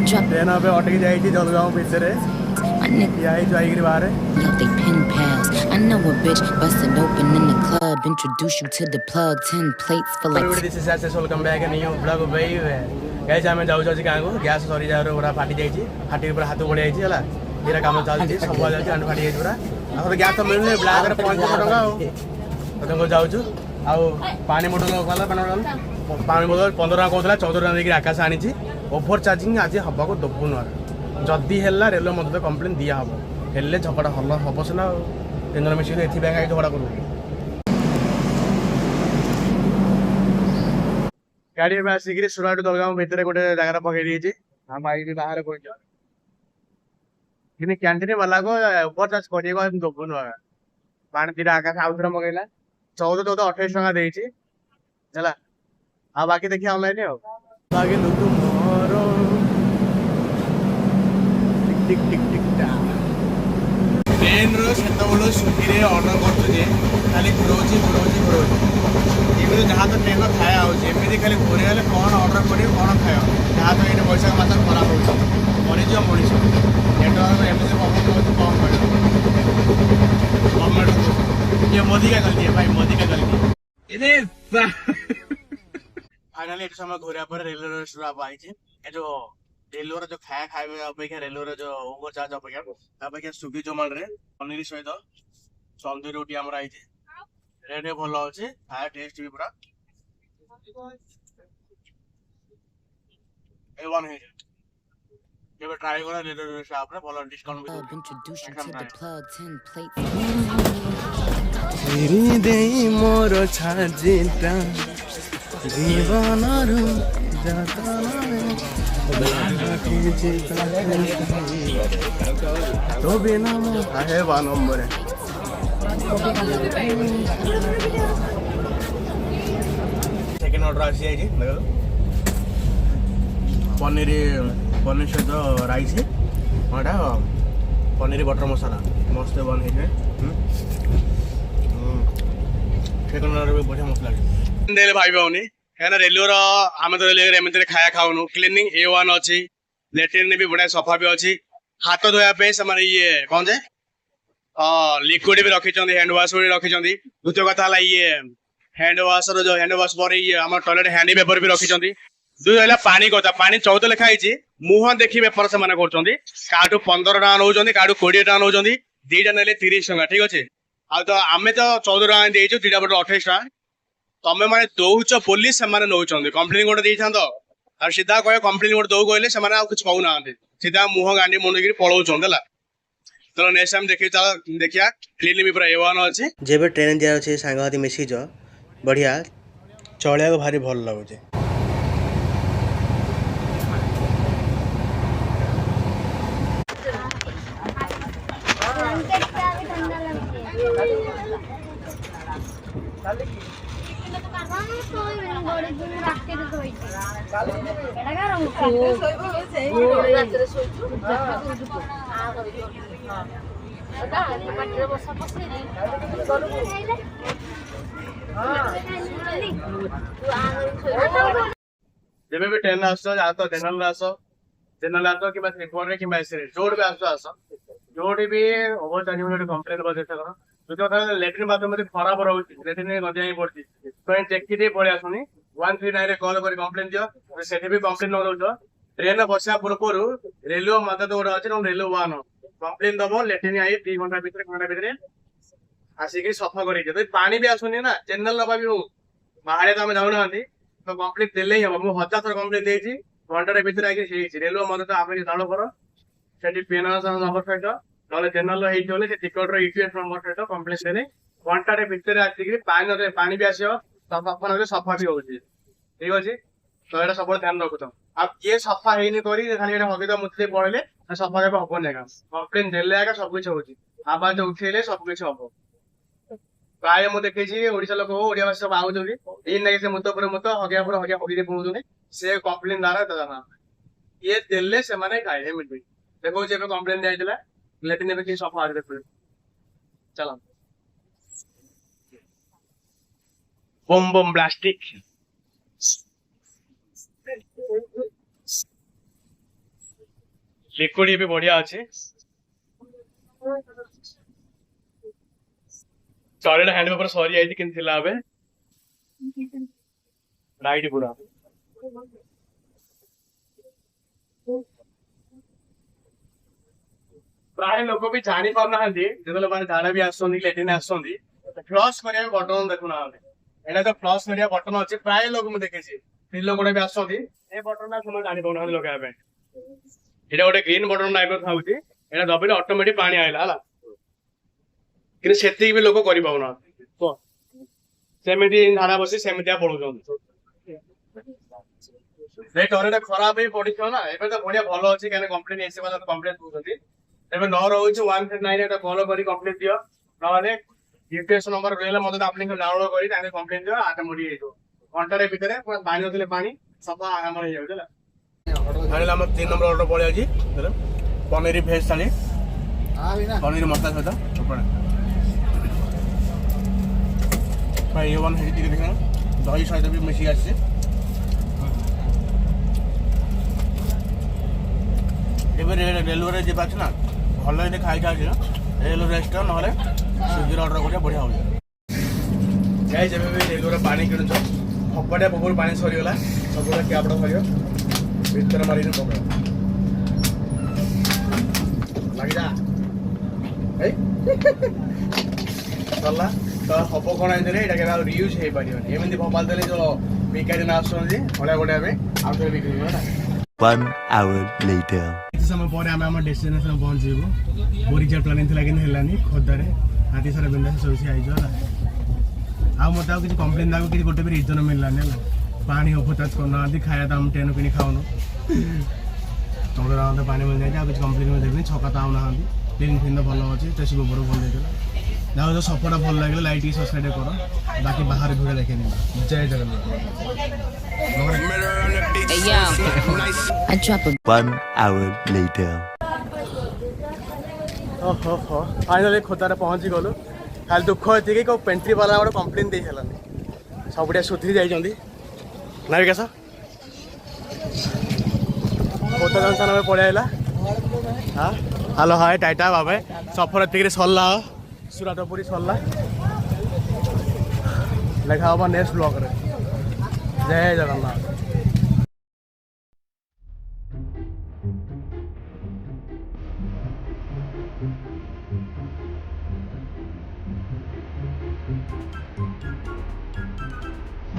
drop train पे अटकी जाइए जलगांव भितर my nigga. बाहर Yo, they pen pals. I know a bitch busted open in the club. Introduce you to the plug. 10 plates for like. This is SS welcome back new blog भाई guys आमे जाउ जाउ गाँ को gas सरी जावर पूरा फाटी जाइए फाटी पूरा हाथ बढ़िया जाइए है ये काम चलती सब जाए अंड फाटी जाइए पूरा आखिर गैस तो मिलूनी ब्लैक 500 टका जाऊँ आउ पानी बोतल गला पानी बोतल 15 टका कहला 14 टका देकर आकाश आनी ओभर चार्जिंग आज हवा को दबु नुआ जदि है रेलवे मत कम्प्लेन दिया हम हेल्ले झगड़ा हल हम सीना तीन जन मिसिक एथपाई झगड़ा करूँ गाड़ी में आसिक सुराट दलगाँव भितर गोटे जगह पकई दी हम आई बाहर कि कैंटीन वाला को ओवर चार्ज कर दबु नुआ पानी तीन आकाश आउ थे मगेला 14 28 टका देती आ बाकी देखिए ऑनलाइन बाकी तुम टिक टिक टिक ट्रेन रो सुखी ऑर्डर कर खाली घुरोची घुरोची घुरोची एमती जहाँ तो ट्रेन खाया होमती खाली घूरे गले कौन ऑर्डर कर कौन खाए जहाँ तो ये बैशाख मास खराब हो मरीज मनीष नेटवर्क एमती पवन कौन गवर्नमेंट ये मोदी का गलती है भाई मोदी का गलती फाइनली ये समय घूरा पर रेलवे आई जो रेलवे जो खाया खाए अपेक्षा रेलवे जो ओवर चार्ज अपेक्षा स्विगी जोमाटो पनीर सहित तंदूरी रोटी आम आई रेट भल अच्छे खाया टेस्ट भी पूरा A1 है केबे ट्राई करा रेलवे शॉप रे भल डिस्काउंट भी Introduce you to the plug. 10 plates. तेरी देई मोर छाजिटा जीवन रु तो बिना है वा नंबर सेकेंड ऑर्डर आसी जाइए पनीर पनीर सहित राइस हाँ पनीर बटर मसाला मस्त बन है सेकेंड ऑर्डर भी बढ़िया मस्त लगे भाई पाऊनी कहीं रेलवे आम तो रेलवे एमती खाया खाऊनु क्लीनिंग A1 अच्छी लेट्रिन भी बढ़िया सफा भी अच्छी हाथ धोया से ये कौन जे लिक्विड भी रखी हैंड वाश भी रखी द्वितीय कथा ये हैंड वाशर जो हैंड वाश पर ये आम टॉयलेट हैंड पेपर भी रखी दुई है पानी कथा पानी 14 लिखाई मुहं देखी बेपार से क्या 15 टका नौ क्या 20 टका नौ दीटा ना 30 टका ठीक अच्छे आ तो आम तो 14 टका देचु दीटा बोतल 28 टका तमें मैंने दौच बोली से नौ कम्प्लेन गोटे दे था सीधा कह कम्प्लेन गोटे दौ कहले कुछ कहूना सीधा मुह गांडी मुंडी पलाऊन है चलो नेक्स्ट टाइम देखिया क्लीन भी पूरा A1 अच्छे जब ट्रेन दिया अच्छे सांगती मिसिज बढ़िया चलिया को भारी भल लगुचे जब भी ट्रेन आस जनरल आस कि स्लीपर रे कि जोड़ भी आस जोड़ी भी ओवर चार्जिंग कंप्लेन चेष्टा कर द्वितीय कथा लेट्रिन बाथरूम खराब रोचे लेट्रिन गजा पड़ी चेक पलि आसुनी 139 कल कर कम्प्लेन दियो से भी कम्प्लेन न दौ ट्रेन बसा पूर्व रेलवे मदद गोटे अच्छे रेलवे 1 कम्प्लेन दब लेट्रिन आई 2 घंटा भितर आसिक सफा कर पानी भी आसुनी ना चेन्नल नवा भी हो बाहर तो आम जाऊना तो कम्प्लेन देले ही हम मुझे 1000 थर कम्प्लेन देती घंटे भितर आई रेलवे मदद आप चालू कर से पेन नंबर सहित ना चेन्नल से टिकट यूपीएस नंबर सहित कम्प्लेन देने घंटे भितर आसिक पानी भी आसो सफा भी हो ठीक अच्छे तो ये सब ध्यान रखुथ आप किए सफा है खाली हगिद मुझे पड़े सफा जब हम कम्प्लेन देले आगे सबकि हो आवाज उठेले सबकि हम प्राय मुझे देखी ओडिशा लोक हो ओडिया भाषा सब आउे से मुत मुत हगिया हगिया हगी पहुँचुनी से कम्प्लेन द्वारा ये देले से खाए एमती देखो कम्प्लेन दिया लेकिन कि सफा देख चलो बम बम प्लास्टिक लिक्विड भी बढ़िया अच्छे टॉयलेट हैंड पेपर सरी आई कि राइट पूरा प्राय लोक भी जानी पाना जो झाड़ा भी आट्रिन आसुँच फ्लश करा बटन देखुना एटा तो फ्लश करा बटन अच्छे प्राय लोक मुझे देखी स्त्री लोक भी आसुँच ए बटन जानी पाना लगे ये गोटे ग्रीन बटन टाइप थाउची एटा दबिले ऑटोमेटिक पानी आइला हला कि सेति भी लोक करि पाउना सेमिति झाड़ा बसी सेमितिया पड़ुछन रे टॉयलेट खराब ही पड़िछो ना एबे तो बढ़िया भलो अछि केने कंप्लेन एसे वाला कंप्लेन दूछथि एबे न रहउछ 139 एटा कॉल करी कंप्लेन दियो नले यूटीएस नंबर रहले मते आपने डाउनलोड करी ताने कंप्लेन दियो ऑटोमेटिक हेतो घंटारे भितरे पानी नथिले पानी सफा हमर हे जाउला थाने हम 3 नंबर ऑर्डर पळे आजी पनीर भेज थाली पनीर मसला सहित चोपड़ा भाई ये वन है देखना दही सहित भी मिसी आछे एबे रेलवे जे बाछ ना भल हे खाइ खाइ रेलवे रेस्टोरेंट नहले स्विगी ऑर्डर करिया बढ़िया हो जाय जेबे भी रेलवे पानी किनु छ फपड़े बबुर पानी सरी गला सब क्यापडा सरियो भीतर मारी पकड़ लग जा चला तो हम कौन आइए रियूज हो पारे एमती भोपाल देले जो बेकारी ना आसुँच भलिया गोटे आउ थे बिक्री 1 hour later. समय पर आम डेस्टिनेशन पहुँचू बोरीचा प्लानिंग थी कि खोदारे हाथी सारा बिंदा सब आईज आ मत किसी कम्प्लेन दाक कि गोटे भी रिजन मिललानी पानी अफताज करना खाया तो आम ट्रेन कि खाऊन तो पानी मिल जाए किसी कम्प्लेन देखे छका तो आना क्लीन फिन भल अच्छे टेस्ट गोबर भल देते जो सपटा भल लगे लाइक सब्सक्राइब कर बाकी बाहर भिड़ देखे जय Jagannath Hey, yo, I drop a 1 hour later. ओहो फाइनली खोदारे पहुँची गलु खाली दुख ये कि पेंट्री वाला गोटे कम्प्लेन दे सब सुधरी जाइए ना विकास खोता जंक्शन में पड़े हाँ हेलो हाय टाटा बाबा सफर एतिक सरला सुरटपुरी सरला देखा हम नेक्स्ट ब्लॉग रे जय जगन्नाथ।